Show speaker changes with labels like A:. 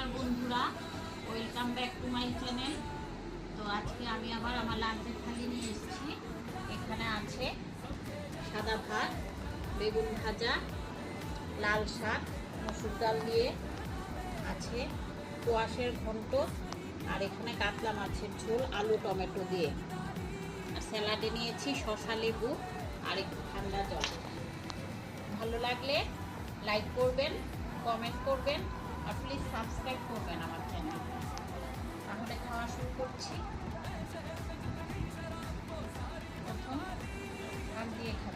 A: নমস্কার বন্ধুরা, welcome back to my channel. তো আজকে আমি আবার আমার লাঞ্চের থালি নিয়ে এসেছি। এখানে আছে সাদা ভাত, বেগুন ভাজা, লাল শাক, মসুর ডাল দিয়ে আছে, কোয়াশের ঘন্ট, আর এখানে কাতলা মাছের ঝোল আলু টমেটো দিয়ে। আর স্যালাডে নিয়েছি শসা, লেবু আর একটু ঠান্ডা জল। ভালো লাগলে লাইক করবেন, কমেন্ট করবেন আর প্লিজ সাবস্ক্রাইব করবেন আমার চ্যানেল। তাহলে খাওয়া শুরু করছি। প্রথম ভাত দিয়ে খাচ্ছি।